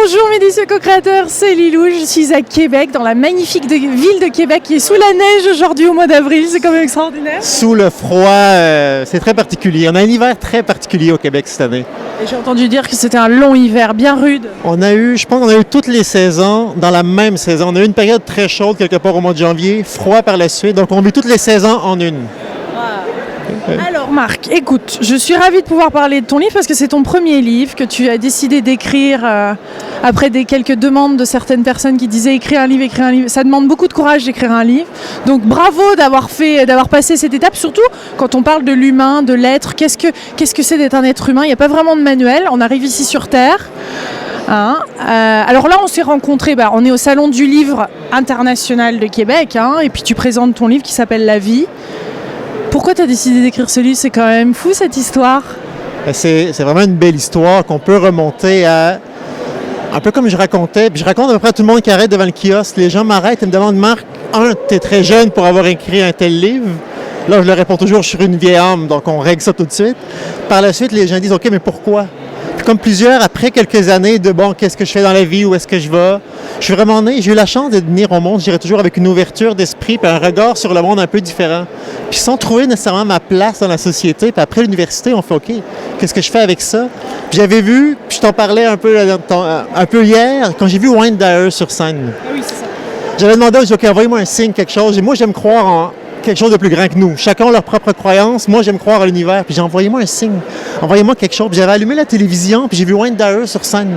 Bonjour mes délicieux co-créateurs, c'est Lilou, je suis à Québec, dans la magnifique ville de Québec qui est sous la neige aujourd'hui au mois d'avril, c'est quand même extraordinaire. Sous le froid, c'est très particulier. On a un hiver très particulier au Québec cette année. Et j'ai entendu dire que c'était un long hiver, bien rude. Je pense qu'on a eu toutes les saisons dans la même saison. On a eu une période très chaude quelque part au mois de janvier, froid par la suite, donc on vit toutes les saisons en une. Alors Marc, écoute, je suis ravie de pouvoir parler de ton livre parce que c'est ton premier livre que tu as décidé d'écrire après quelques demandes de certaines personnes qui disaient écrire un livre. Ça demande beaucoup de courage d'écrire un livre. Donc bravo d'avoir passé cette étape, surtout quand on parle de l'humain, de l'être. Qu'est-ce que c'est d'être un être humain? Il n'y a pas vraiment de manuel, on arrive ici sur Terre. Alors là, on s'est rencontrés, on est au Salon du Livre International de Québec, et puis tu présentes ton livre qui s'appelle La Vie. Pourquoi tu as décidé d'écrire ce livre? C'est quand même fou cette histoire. C'est vraiment une belle histoire qu'on peut remonter à... Un peu comme je racontais, puis je raconte à peu près à tout le monde qui arrête devant le kiosque. Les gens m'arrêtent et me demandent, Marc, t'es très jeune pour avoir écrit un tel livre. Là, je leur réponds toujours, je suis une vieille âme, donc on règle ça tout de suite. Par la suite, les gens disent, OK, mais pourquoi? Puis comme plusieurs, après quelques années de, qu'est-ce que je fais dans la vie, où est-ce que je vais? Je suis vraiment né, j'ai eu la chance de venir au monde, je dirais toujours avec une ouverture d'esprit, puis un regard sur le monde un peu différent. Puis sans trouver nécessairement ma place dans la société, puis après l'université, on fait OK, qu'est-ce que je fais avec ça? Puis j'avais vu, puis je t'en parlais un peu hier, quand j'ai vu Wayne Dyer sur scène. Ah oui, c'est ça. J'avais demandé, OK, envoyez-moi un signe, quelque chose, et moi j'aime croire en quelque chose de plus grand que nous. Chacun a leur propre croyance. Moi, j'aime croire à l'univers. Puis j'ai envoyé-moi un signe. Envoyez-moi quelque chose. Puis j'avais allumé la télévision, puis j'ai vu Wayne Dyer sur scène.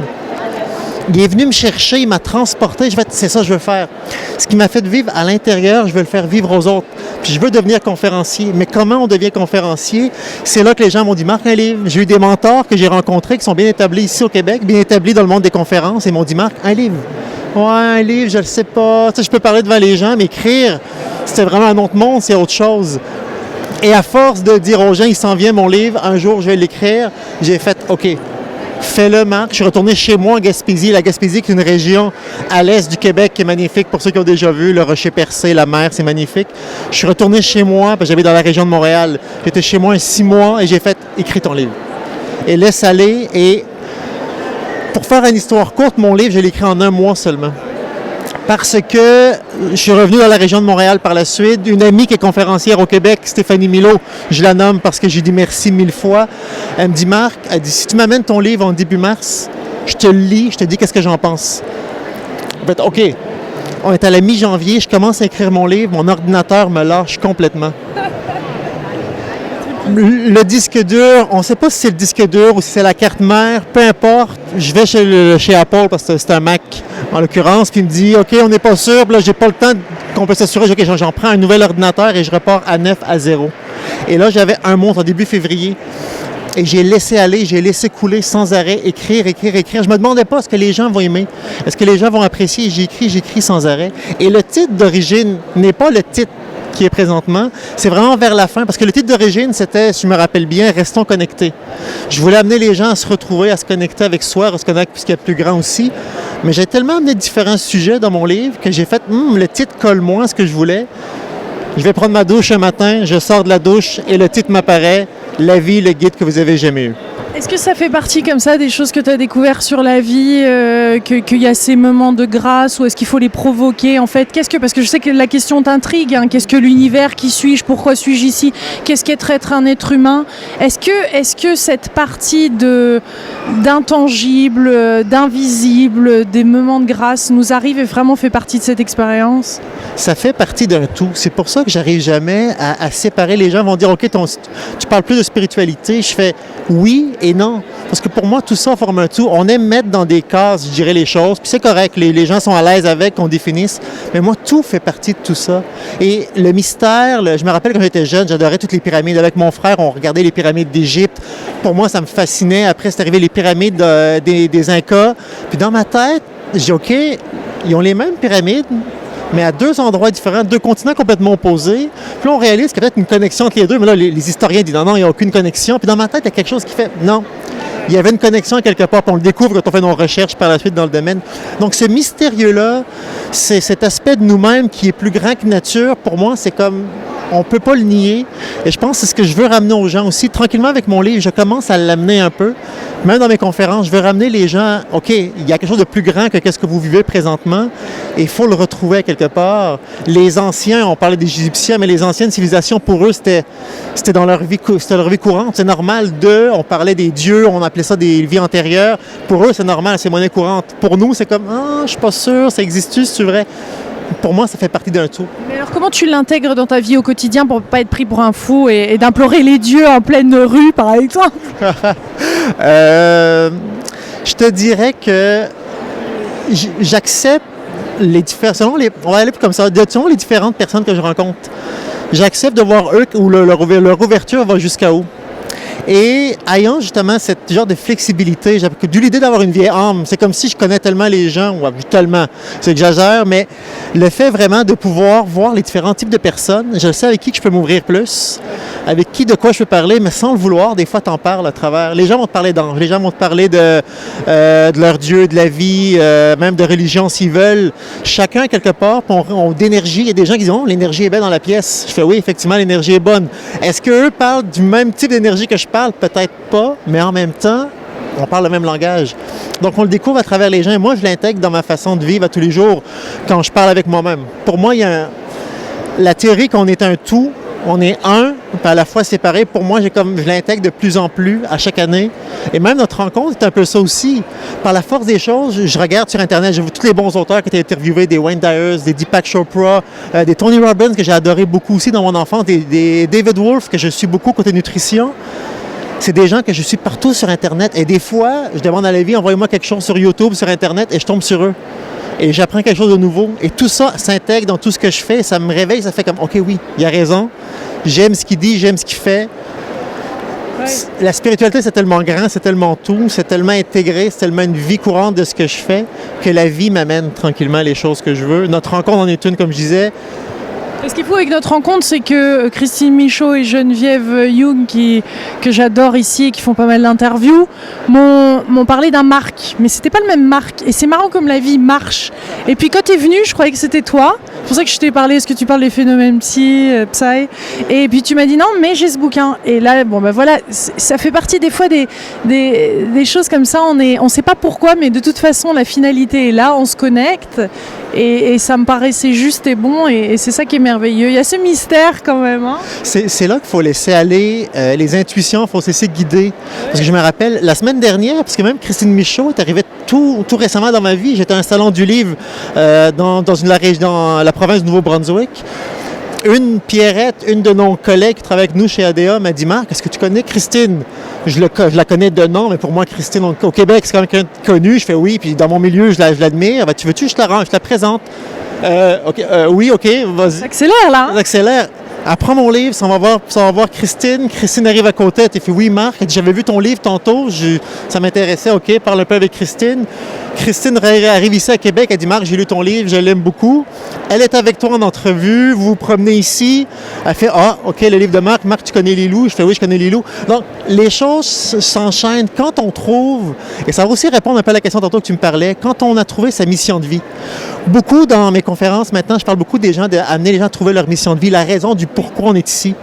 Il est venu me chercher, il m'a transporté. Je vais, c'est ça que je veux faire. Ce qui m'a fait vivre à l'intérieur, je veux le faire vivre aux autres. Puis je veux devenir conférencier. Mais comment on devient conférencier? C'est là que les gens m'ont dit, Marc, un livre. J'ai eu des mentors que j'ai rencontrés qui sont bien établis ici au Québec, bien établis dans le monde des conférences, et m'ont dit, Marc, un livre. Ouais, un livre, je le sais pas. Tu sais, je peux parler devant les gens, mais écrire, c'était vraiment un autre monde, c'est autre chose. Et à force de dire aux gens, il s'en vient mon livre, un jour je vais l'écrire, j'ai fait, OK, fais-le, Marc. Je suis retourné chez moi en Gaspésie. La Gaspésie, qui est une région à l'est du Québec qui est magnifique. Pour ceux qui ont déjà vu, le rocher percé, la mer, c'est magnifique. Je suis retourné chez moi, parce que j'habite dans la région de Montréal. J'étais chez moi 6 mois et j'ai fait, écris ton livre. Et laisse aller. Et pour faire une histoire courte, mon livre, je l'ai écrit en 1 mois seulement. Parce que je suis revenu dans la région de Montréal par la suite. Une amie qui est conférencière au Québec, Stéphanie Milo, je la nomme parce que j'ai dit merci 1000 fois. Elle me dit, Marc, elle dit, si tu m'amènes ton livre en début mars, je te le lis, je te dis qu'est-ce que j'en pense. En fait, OK, on est à la mi-janvier, je commence à écrire mon livre, mon ordinateur me lâche complètement. Le disque dur, on ne sait pas si c'est le disque dur ou si c'est la carte mère, peu importe. Je vais chez Apple parce que c'est un Mac en l'occurrence, puis il me dit, OK, on n'est pas sûr, puis là, j'ai pas le temps qu'on peut s'assurer. OK, j'en prends un nouvel ordinateur et je repars à 9 à 0. Et là, j'avais un mois en début février. Et j'ai laissé aller, j'ai laissé couler sans arrêt, écrire. Je me demandais pas ce que les gens vont aimer, est-ce que les gens vont apprécier. J'écris sans arrêt. Et le titre d'origine n'est pas le titre qui est présentement, c'est vraiment vers la fin, parce que le titre d'origine, c'était, si je me rappelle bien, Restons connectés. Je voulais amener les gens à se retrouver, à se connecter avec soi, à se connecter puisqu'il y a plus grand aussi. Mais j'ai tellement amené différents sujets dans mon livre que j'ai fait, le titre colle moins à ce que je voulais. Je vais prendre ma douche un matin, je sors de la douche et le titre m'apparaît, La vie, le guide que vous avez jamais eu. Est-ce que ça fait partie comme ça des choses que tu as découvertes sur la vie, qu'il y a ces moments de grâce, ou est-ce qu'il faut les provoquer en fait? Parce que je sais que la question t'intrigue, qu'est-ce que l'univers, qui suis-je, pourquoi suis-je ici, qu'est-ce qu'être un être humain? Est-ce que cette partie d'intangible, d'invisible, des moments de grâce nous arrive et vraiment fait partie de cette expérience? Ça fait partie d'un tout. C'est pour ça que j'arrive jamais à séparer. Les gens vont dire, OK, tu parles plus de spiritualité. Je fais oui et non. Parce que pour moi, tout ça forme un tout. On aime mettre dans des cases, je dirais, les choses. Puis c'est correct, les gens sont à l'aise avec, qu'on définisse. Mais moi, tout fait partie de tout ça. Et le mystère, je me rappelle quand j'étais jeune, j'adorais toutes les pyramides. Avec mon frère, on regardait les pyramides d'Égypte. Pour moi, ça me fascinait. Après, c'est arrivé les pyramides des Incas. Puis dans ma tête, j'ai dit, OK, ils ont les mêmes pyramides, mais à 2 endroits différents, 2 continents complètement opposés. Puis là, on réalise qu'il y a peut-être une connexion entre les deux, mais là, les historiens disent non, il n'y a aucune connexion. Puis dans ma tête, il y a quelque chose qui fait non. Il y avait une connexion quelque part, puis on le découvre quand on fait nos recherches par la suite dans le domaine. Donc, ce mystérieux-là, c'est cet aspect de nous-mêmes qui est plus grand que nature. Pour moi, c'est comme, on ne peut pas le nier. Et je pense que c'est ce que je veux ramener aux gens aussi. Tranquillement, avec mon livre, je commence à l'amener un peu. Même dans mes conférences, je veux ramener les gens, OK, il y a quelque chose de plus grand que ce que vous vivez présentement et il faut le retrouver quelque part. Les anciens, on parlait des Égyptiens, mais les anciennes civilisations, pour eux, c'était dans leur vie, c'était leur vie courante. C'est normal on parlait des dieux, on appelait ça des vies antérieures. Pour eux, c'est normal, c'est monnaie courante. Pour nous, c'est comme, je suis pas sûr, ça existe-tu, c'est vrai? Pour moi, ça fait partie d'un tout. Mais alors, comment tu l'intègres dans ta vie au quotidien pour ne pas être pris pour un fou et d'implorer les dieux en pleine rue, par exemple? Je te dirais que j'accepte les différents... on va aller comme ça. Selon les différentes personnes que je rencontre, j'accepte de voir eux où leur ouverture va jusqu'à où. Et ayant justement cette genre de flexibilité, j'ai dû l'idée d'avoir une vieille âme. C'est comme si je connais tellement les gens, ou tellement, c'est exagère, mais le fait vraiment de pouvoir voir les différents types de personnes, je sais avec qui que je peux m'ouvrir plus, avec qui de quoi je peux parler, mais sans le vouloir, des fois t'en parles à travers. Les gens vont te parler d'anges, les gens vont te parler de leur Dieu, de la vie, même de religion s'ils veulent. Chacun, quelque part, d'énergie. Il y a des gens qui disent « Oh, l'énergie est belle dans la pièce. » Je fais « Oui, effectivement, l'énergie est bonne. » Est-ce qu'eux parlent du même type d'énergie que je parle? Peut-être pas, mais en même temps, on parle le même langage. Donc, on le découvre à travers les gens. Et moi, je l'intègre dans ma façon de vivre à tous les jours quand je parle avec moi-même. Pour moi, il y a la théorie qu'on est un tout, on est un, puis à la fois séparé. Pour moi, je l'intègre de plus en plus à chaque année. Et même notre rencontre est un peu ça aussi. Par la force des choses, je regarde sur Internet, je vois tous les bons auteurs qui étaient interviewés, des Wayne Dyer, des Deepak Chopra, des Tony Robbins, que j'ai adoré beaucoup aussi dans mon enfance, des David Wolf, que je suis beaucoup côté nutrition. C'est des gens que je suis partout sur Internet. Et des fois, je demande à la vie, envoyez-moi quelque chose sur YouTube, sur Internet, et je tombe sur eux. Et j'apprends quelque chose de nouveau. Et tout ça s'intègre dans tout ce que je fais. Ça me réveille, ça fait comme, OK, oui, il a raison. J'aime ce qu'il dit, j'aime ce qu'il fait. Ouais. La spiritualité, c'est tellement grand, c'est tellement tout, c'est tellement intégré, c'est tellement une vie courante de ce que je fais que la vie m'amène tranquillement les choses que je veux. Notre rencontre en est une, comme je disais. Et ce qu'il faut avec notre rencontre, c'est que Christine Michaud et Geneviève Young, que j'adore ici et qui font pas mal d'interviews, m'ont parlé d'un Marc. Mais c'était pas le même Marc. Et c'est marrant comme la vie marche. Et puis quand t'es venu, je croyais que c'était toi. C'est pour ça que je t'ai parlé, est-ce que tu parles des phénomènes psy? Et puis tu m'as dit non, mais j'ai ce bouquin. Et là, bon ben voilà, ça fait partie des fois des choses comme ça. On sait pas pourquoi, mais de toute façon, la finalité est là, on se connecte. Et ça me paraissait juste et bon, et c'est ça qui est merveilleux. Il y a ce mystère quand même. Hein? C'est là qu'il faut laisser aller les intuitions, il faut se laisser guider. Parce que je me rappelle, la semaine dernière, parce que même Christine Michaud est arrivée tout récemment dans ma vie, j'étais à un salon du livre dans la province du Nouveau-Brunswick. Pierrette, une de nos collègues qui travaille avec nous chez ADA, m'a dit « Marc, est-ce que tu connais Christine? » Je la connais de nom, mais pour moi, Christine, au Québec, c'est quand même quelqu'un de connu. Je fais « Oui », puis dans mon milieu, je l'admire. Ben, tu veux-tu, je te la présente? Oui, OK, vas-y. Ça accélère, là. Ça accélère. Elle prend mon livre, ça va voir Christine. Christine arrive à côté, elle fait « Oui, Marc, j'avais vu ton livre tantôt, ça m'intéressait, OK, parle un peu avec Christine. » Christine arrive ici à Québec, elle dit « Marc, j'ai lu ton livre, je l'aime beaucoup. » Elle est avec toi en entrevue, vous vous promenez ici. Elle fait « Ah, OK, le livre de Marc. Marc, tu connais Lilou? » Je fais « Oui, je connais Lilou. » Donc, les choses s'enchaînent quand on trouve, et ça va aussi répondre un peu à la question tantôt que tu me parlais, quand on a trouvé sa mission de vie. Beaucoup dans mes conférences maintenant, je parle beaucoup des gens, d'amener les gens à trouver leur mission de vie, la raison du pourquoi on est ici.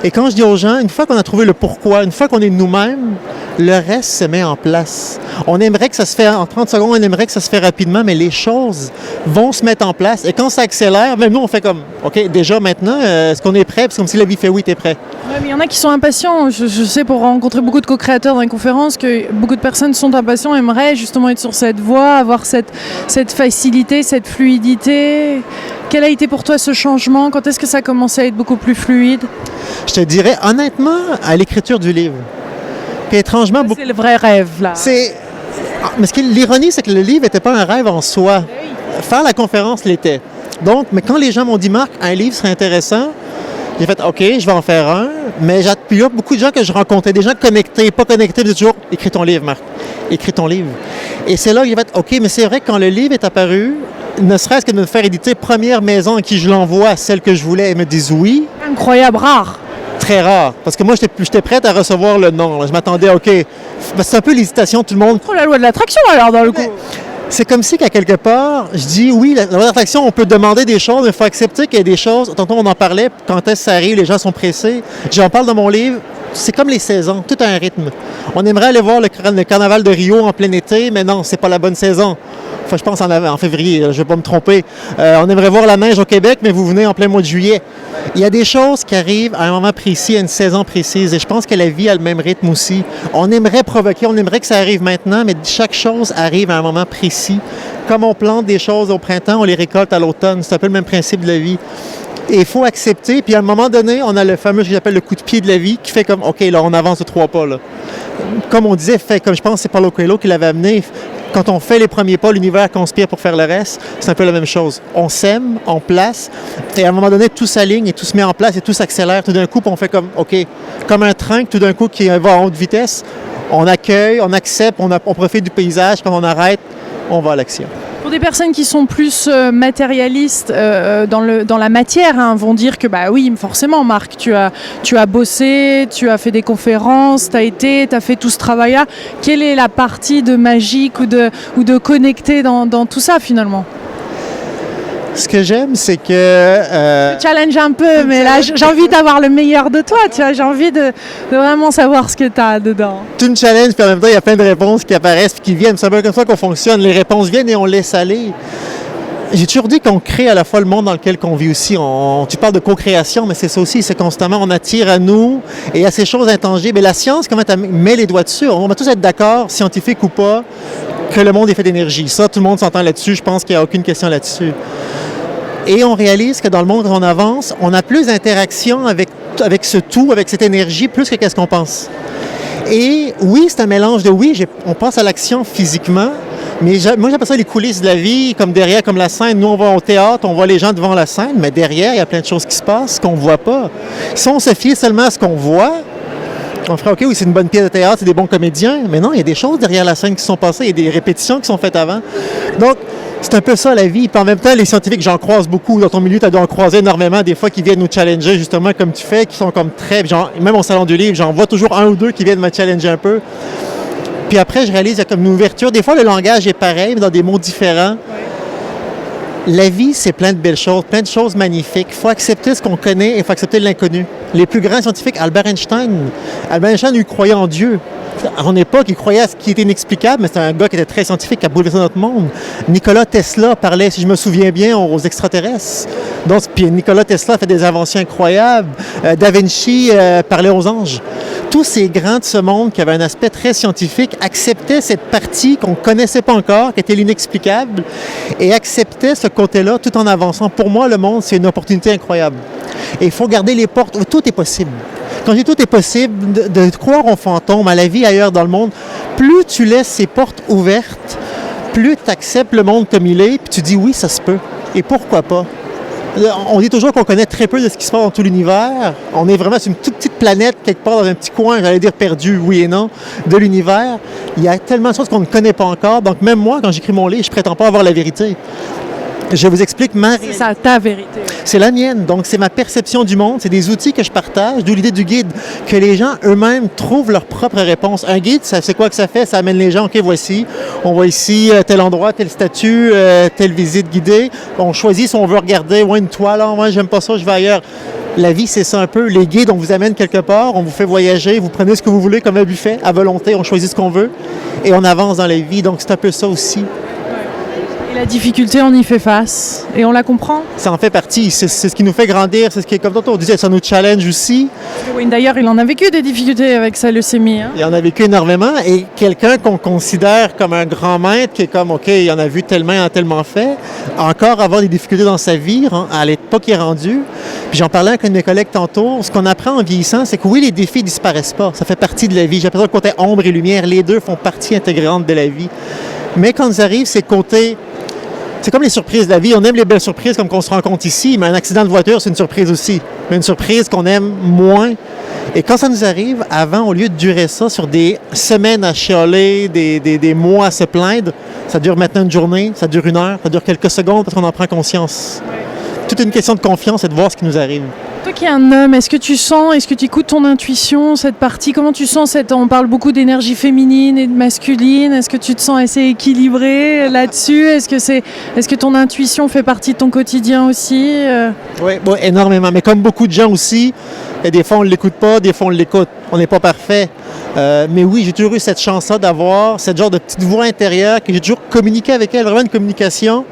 Et quand je dis aux gens, une fois qu'on a trouvé le pourquoi, une fois qu'on est nous-mêmes, le reste se met en place. On aimerait que ça se fait en 30 secondes, on aimerait que ça se fait rapidement, mais les choses vont se mettre en place. Et quand ça accélère, même nous, on fait comme, OK, déjà maintenant, est-ce qu'on est prêt? C'est comme si la vie fait oui, t'es prêt. Ouais, mais il y en a qui sont impatients. Je sais, pour rencontrer beaucoup de co-créateurs dans les conférences, que beaucoup de personnes sont impatients, aimeraient justement être sur cette voie, avoir cette facilité, cette fluidité. Quel a été pour toi ce changement? Quand est-ce que ça a commencé à être beaucoup plus fluide? Je te dirais, honnêtement, à l'écriture du livre. Puis étrangement... C'est le vrai rêve, là. Mais l'ironie, c'est que le livre n'était pas un rêve en soi. Faire la conférence l'était. Donc, mais quand les gens m'ont dit « Marc, un livre serait intéressant », j'ai fait « OK, je vais en faire un », mais il y a beaucoup de gens que je rencontrais, des gens connectés, pas connectés, ils disaient toujours « Écris ton livre, Marc, écris ton livre ». Et c'est là que j'ai fait « OK, mais c'est vrai que quand le livre est apparu, ne serait-ce que de me faire éditer première maison à qui je l'envoie, celle que je voulais, ils me disent oui. » Incroyable, rare. Très rare, parce que moi, j'étais prête à recevoir le non. Je m'attendais, OK. C'est un peu l'hésitation de tout le monde. Oh, la loi de l'attraction, alors, dans le coup. C'est comme si, qu'à quelque part, je dis, oui, la loi d'attraction, on peut demander des choses, mais il faut accepter qu'il y a des choses. Tantôt, on en parlait, quand est-ce que ça arrive, les gens sont pressés. J'en parle dans mon livre. c'est comme les saisons, tout a un rythme. On aimerait aller voir le carnaval de Rio en plein été, mais non, c'est pas la bonne saison. Enfin, je pense en février, je ne vais pas me tromper. On aimerait voir la neige au Québec, mais vous venez en plein mois de juillet. Il y a des choses qui arrivent à un moment précis, à une saison précise, et je pense que la vie a le même rythme aussi. On aimerait provoquer, on aimerait que ça arrive maintenant, mais chaque chose arrive à un moment précis. Comme on plante des choses au printemps, on les récolte à l'automne. C'est un peu le même principe de la vie. Et il faut accepter, puis à un moment donné, on a le fameux, ce que j'appelle le coup de pied de la vie, qui fait comme, OK, là, on avance de 3 pas, là. Comme on disait, comme je pense que c'est Paulo Coelho qui l'avait amené, quand on fait les premiers pas, l'univers conspire pour faire le reste. C'est un peu la même chose. On sème, on place, et à un moment donné, tout s'aligne et tout se met en place et tout s'accélère. Tout d'un coup, on fait comme, OK, comme un train, tout d'un coup, qui va en haute vitesse. On accueille, on accepte, on profite du paysage. Quand on arrête, on va à l'action. Pour des personnes qui sont plus matérialistes dans la matière, hein, vont dire que bah oui, forcément, Marc, tu as bossé, tu as fait des conférences, tu as fait tout ce travail-là. Quelle est la partie de magique ou de connecté dans tout ça finalement? Ce que j'aime, c'est que... Challenge un peu, mais là, j'ai envie d'avoir le meilleur de toi, tu vois. J'ai envie de vraiment savoir ce que tu as dedans. Tu une challenge, puis en même temps, il y a plein de réponses qui apparaissent puis qui viennent. C'est un peu comme ça qu'on fonctionne. Les réponses viennent et on laisse aller. J'ai toujours dit qu'on crée à la fois le monde dans lequel on vit aussi. Tu parles de co-création, mais c'est ça aussi. C'est constamment, on attire à nous et à ces choses intangibles. Et la science, comment tu mets les doigts dessus? On va tous être d'accord, scientifique ou pas, que le monde est fait d'énergie. Ça, tout le monde s'entend là-dessus. Je pense qu'il n'y a aucune question là-dessus. Et on réalise que dans le monde, quand on avance, on a plus d'interaction avec ce tout, avec cette énergie, plus que qu'est-ce qu'on pense. Et oui, c'est un mélange de on pense à l'action physiquement, mais moi j'appelle ça les coulisses de la vie, comme derrière, comme la scène. Nous, on va au théâtre, on voit les gens devant la scène, mais derrière, il y a plein de choses qui se passent qu'on ne voit pas. Si on se fie seulement à ce qu'on voit, on ferait, OK, oui, c'est une bonne pièce de théâtre, c'est des bons comédiens, mais non, il y a des choses derrière la scène qui sont passées, il y a des répétitions qui sont faites avant. Donc, c'est un peu ça, la vie. Puis en même temps, les scientifiques, j'en croise beaucoup. Dans ton milieu, tu dois en croiser énormément, des fois, qui viennent nous challenger, justement, comme tu fais, qui sont comme même au Salon du Livre, j'en vois toujours un ou deux qui viennent me challenger un peu. Puis après, je réalise qu'il y a comme une ouverture. Des fois, le langage est pareil, mais dans des mots différents. La vie, c'est plein de belles choses, plein de choses magnifiques. Il faut accepter ce qu'on connaît et il faut accepter l'inconnu. Les plus grands scientifiques, Albert Einstein, lui croyait en Dieu. À son époque, il croyait à ce qui était inexplicable, mais c'est un gars qui était très scientifique, qui a bouleversé notre monde. Nikola Tesla parlait, si je me souviens bien, aux extraterrestres. Donc, puis Nikola Tesla a fait des inventions incroyables. Da Vinci parlait aux anges. Tous ces grands de ce monde qui avaient un aspect très scientifique acceptaient cette partie qu'on ne connaissait pas encore, qui était l'inexplicable, et acceptaient ce côté-là tout en avançant. Pour moi, le monde, c'est une opportunité incroyable. Et il faut garder les portes. Tout est possible. Quand je dis tout est possible, de croire aux fantômes, à la vie ailleurs dans le monde, plus tu laisses ces portes ouvertes, plus tu acceptes le monde comme il est, puis tu dis oui, ça se peut. Et pourquoi pas? On dit toujours qu'on connaît très peu de ce qui se passe dans tout l'univers. On est vraiment sur une toute petite planète, quelque part dans un petit coin, j'allais dire perdu, oui et non, de l'univers. Il y a tellement de choses qu'on ne connaît pas encore. Donc même moi, quand j'écris mon livre, je ne prétends pas avoir la vérité. Je vous explique C'est ça, ta vérité. C'est la mienne, donc c'est ma perception du monde, c'est des outils que je partage, d'où l'idée du guide, que les gens eux-mêmes trouvent leur propre réponse. Un guide, c'est quoi que ça fait? Ça amène les gens, OK, voici, on voit ici tel endroit, tel statut, telle visite guidée. On choisit si on veut regarder, une toile, moi j'aime pas ça, je vais ailleurs. La vie, c'est ça un peu. Les guides, on vous amène quelque part, on vous fait voyager, vous prenez ce que vous voulez comme un buffet, à volonté, on choisit ce qu'on veut, et on avance dans la vie, donc c'est un peu ça aussi. La difficulté, on y fait face et on la comprend. Ça en fait partie. C'est ce qui nous fait grandir. C'est ce qui est, comme on disait, ça nous challenge aussi. Wayne, d'ailleurs, il en a vécu des difficultés avec sa leucémie. Hein? Il en a vécu énormément. Et quelqu'un qu'on considère comme un grand maître, qui est comme, OK, il en a vu tellement, il en a tellement fait, encore avoir des difficultés dans sa vie, à l'époque qu'il est rendu. Puis j'en parlais avec un de mes collègues tantôt. Ce qu'on apprend en vieillissant, c'est que oui, les défis ne disparaissent pas. Ça fait partie de la vie. J'appelle ça le côté ombre et lumière. Les deux font partie intégrante de la vie. Mais quand nous arrive, ces côtés... C'est comme les surprises de la vie. On aime les belles surprises comme qu'on se rencontre ici, mais un accident de voiture, c'est une surprise aussi. Mais une surprise qu'on aime moins. Et quand ça nous arrive, avant, au lieu de durer ça sur des semaines à chialer, des mois à se plaindre, ça dure maintenant une journée, ça dure 1 heure, ça dure quelques secondes parce qu'on en prend conscience. Toute une question de confiance et de voir ce qui nous arrive. Toi qui es un homme, est-ce que tu écoutes ton intuition, cette partie? Comment tu sens on parle beaucoup d'énergie féminine et de masculine. Est-ce que tu te sens assez équilibré là-dessus? Est-ce que ton intuition fait partie de ton quotidien aussi? Oui, énormément. Mais comme beaucoup de gens aussi, Et des fois, on ne l'écoute pas, des fois, on l'écoute. On n'est pas parfait. Mais oui, j'ai toujours eu cette chance-là d'avoir cette genre de petite voix intérieure que j'ai toujours communiqué avec elle, vraiment une communication,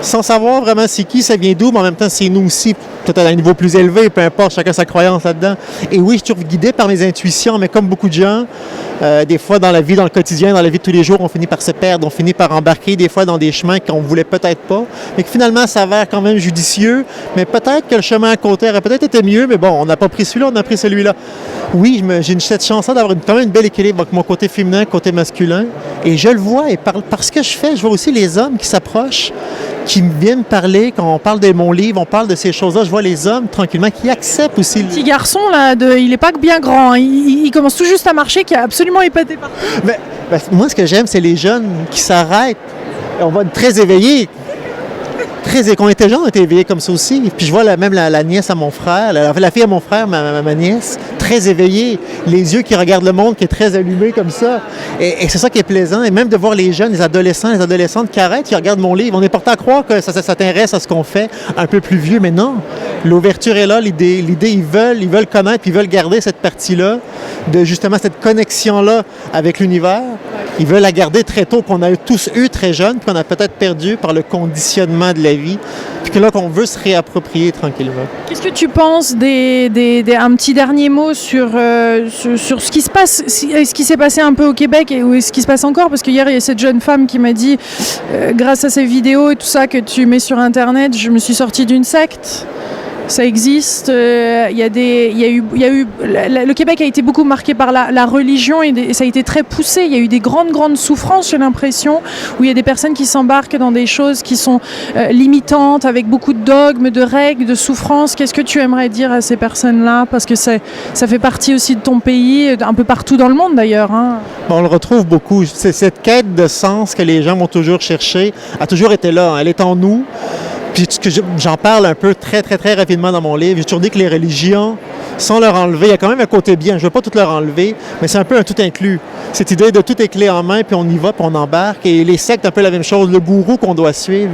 sans savoir vraiment c'est qui, ça vient d'où, mais en même temps, c'est nous aussi, peut-être à un niveau plus élevé, peu importe, chacun sa croyance là-dedans. Et oui, je suis toujours guidé par mes intuitions, mais comme beaucoup de gens, des fois dans la vie, dans le quotidien, dans la vie de tous les jours, on finit par se perdre, on finit par embarquer des fois dans des chemins qu'on ne voulait peut-être pas, mais que finalement s'avère quand même judicieux, mais peut-être que le chemin à côté aurait peut-être été mieux, mais bon, on n'a pas pris celui-là, on a pris celui-là. Oui, j'ai cette chance-là d'avoir quand même une belle équilibre avec mon côté féminin, côté masculin, et je le vois, et par ce que je fais, je vois aussi les hommes qui s'approchent, qui viennent parler, quand on parle de mon livre, on parle de ces choses-là, je vois les hommes tranquillement qui acceptent aussi. Le petit garçon, là, il n'est pas bien grand, hein. Il commence tout juste à marcher, qui a absolument épaté partout. Moi, ce que j'aime, c'est les jeunes qui s'arrêtent. On va être très éveillés. Quand on était jeunes, on était éveillés comme ça aussi. Puis je vois même la nièce à mon frère, la fille à mon frère, ma nièce, très éveillée, les yeux qui regardent le monde, qui est très allumé comme ça. Et c'est ça qui est plaisant. Et même de voir les jeunes, les adolescents, les adolescentes qui arrêtent, qui regardent mon livre. On est porté à croire que ça s'intéresse à ce qu'on fait, un peu plus vieux, mais non. L'ouverture est là, l'idée, ils veulent connaître, puis ils veulent garder cette partie-là, de justement cette connexion-là avec l'univers. Ils veulent la garder très tôt, qu'on a tous eu très jeunes, puis qu'on a peut-être perdu par le conditionnement de la vie, puis que là, qu'on veut se réapproprier tranquillement. Qu'est-ce que tu penses un petit dernier mot sur ce qui se passe, ce qui s'est passé un peu au Québec et ce qui se passe encore? Parce qu'hier, il y a cette jeune femme qui m'a dit, grâce à ces vidéos et tout ça que tu mets sur Internet, je me suis sortie d'une secte. Ça existe. Le Québec a été beaucoup marqué par la religion et ça a été très poussé. Il y a eu des grandes souffrances, j'ai l'impression, où il y a des personnes qui s'embarquent dans des choses qui sont limitantes, avec beaucoup de dogmes, de règles, de souffrances. Qu'est-ce que tu aimerais dire à ces personnes-là? Parce que ça fait partie aussi de ton pays, un peu partout dans le monde d'ailleurs, hein. Bon, on le retrouve beaucoup. C'est cette quête de sens que les gens vont toujours chercher, a toujours été là. Elle est en nous. Puis j'en parle un peu très rapidement dans mon livre. J'ai toujours dit que les religions, sans leur enlever, il y a quand même un côté bien. Je ne veux pas tout leur enlever, mais c'est un peu un tout inclus. Cette idée de tout est clé en main, puis on y va, puis on embarque. Et les sectes, un peu la même chose, le gourou qu'on doit suivre.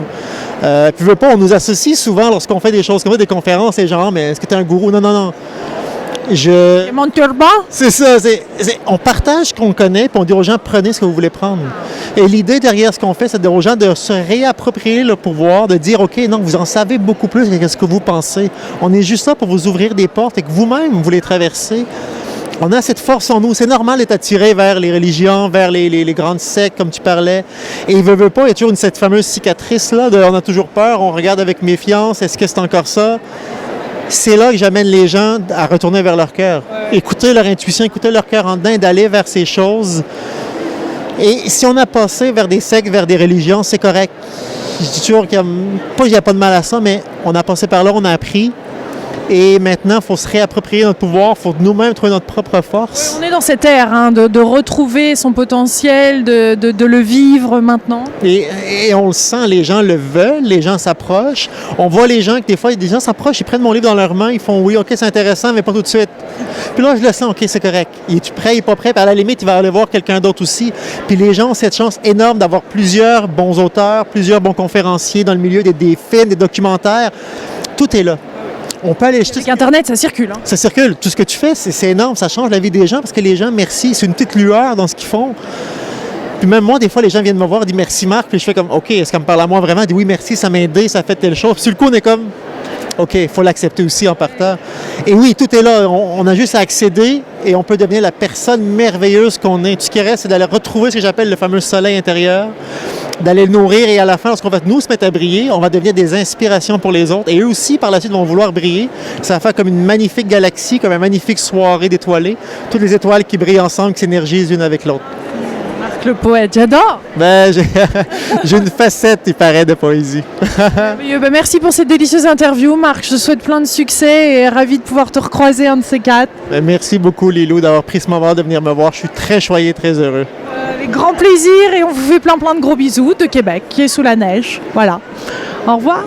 Puis veux pas, on nous associe souvent lorsqu'on fait des choses comme ça, des conférences, et genre, mais est-ce que tu es un gourou? Non. C'est mon turban? C'est ça. On partage ce qu'on connaît, puis on dit aux gens, prenez ce que vous voulez prendre. Et l'idée derrière ce qu'on fait, c'est de dire aux gens de se réapproprier le pouvoir, de dire, OK, non, vous en savez beaucoup plus que ce que vous pensez. On est juste là pour vous ouvrir des portes et que vous-même, vous les traversez. On a cette force en nous. C'est normal d'être attiré vers les religions, vers les grandes sectes, comme tu parlais. Et il veut pas, il y a toujours cette fameuse cicatrice-là de on a toujours peur, on regarde avec méfiance, est-ce que c'est encore ça? C'est là que j'amène les gens à retourner vers leur cœur. Écouter leur intuition, écouter leur cœur en dedans, d'aller vers ces choses. Et si on a passé vers des sectes, vers des religions, c'est correct. Je dis toujours qu'il n'y a pas de mal à ça, mais on a passé par là, on a appris. Et maintenant, il faut se réapproprier notre pouvoir, il faut nous-mêmes trouver notre propre force. On est dans cette ère de retrouver son potentiel, de le vivre maintenant. Et on le sent, les gens le veulent, les gens s'approchent. On voit les gens que des fois, des gens s'approchent, ils prennent mon livre dans leurs mains, ils font oui, OK, c'est intéressant, mais pas tout de suite. Puis là, je le sens, OK, c'est correct. Es-tu prêt, il n'est pas prêt? Puis à la limite, il va aller voir quelqu'un d'autre aussi. Puis les gens ont cette chance énorme d'avoir plusieurs bons auteurs, plusieurs bons conférenciers dans le milieu des films, des documentaires. Tout est là. On peut aller Avec Internet, ça circule. Hein? Ça circule. Tout ce que tu fais, c'est énorme. Ça change la vie des gens parce que les gens, merci, c'est une petite lueur dans ce qu'ils font. Puis même moi, des fois, les gens viennent me voir et disent merci Marc. Puis je fais comme OK, est-ce qu'elle me parle à moi vraiment? Je dis oui, merci, ça m'a aidé, ça fait telle chose. Puis sur le coup, on est comme OK, il faut l'accepter aussi en partant. Et oui, tout est là. On a juste à accéder et on peut devenir la personne merveilleuse qu'on est. Tout ce qui reste, c'est d'aller retrouver ce que j'appelle le fameux soleil intérieur, d'aller le nourrir et à la fin, lorsqu'on va nous se mettre à briller, on va devenir des inspirations pour les autres et eux aussi, par la suite, vont vouloir briller. Ça va faire comme une magnifique galaxie, comme une magnifique soirée d'étoilés. Toutes les étoiles qui brillent ensemble, qui s'énergisent l'une avec l'autre. Marc le poète, j'adore! J'ai une facette, il paraît, de poésie. Merci pour cette délicieuse interview, Marc. Je te souhaite plein de succès et ravi de pouvoir te recroiser un de ces quatre. Merci beaucoup, Lilou, d'avoir pris ce moment de venir me voir. Je suis très choyé, très heureux. Avec grand plaisir et on vous fait plein de gros bisous de Québec qui est sous la neige. Voilà. Au revoir.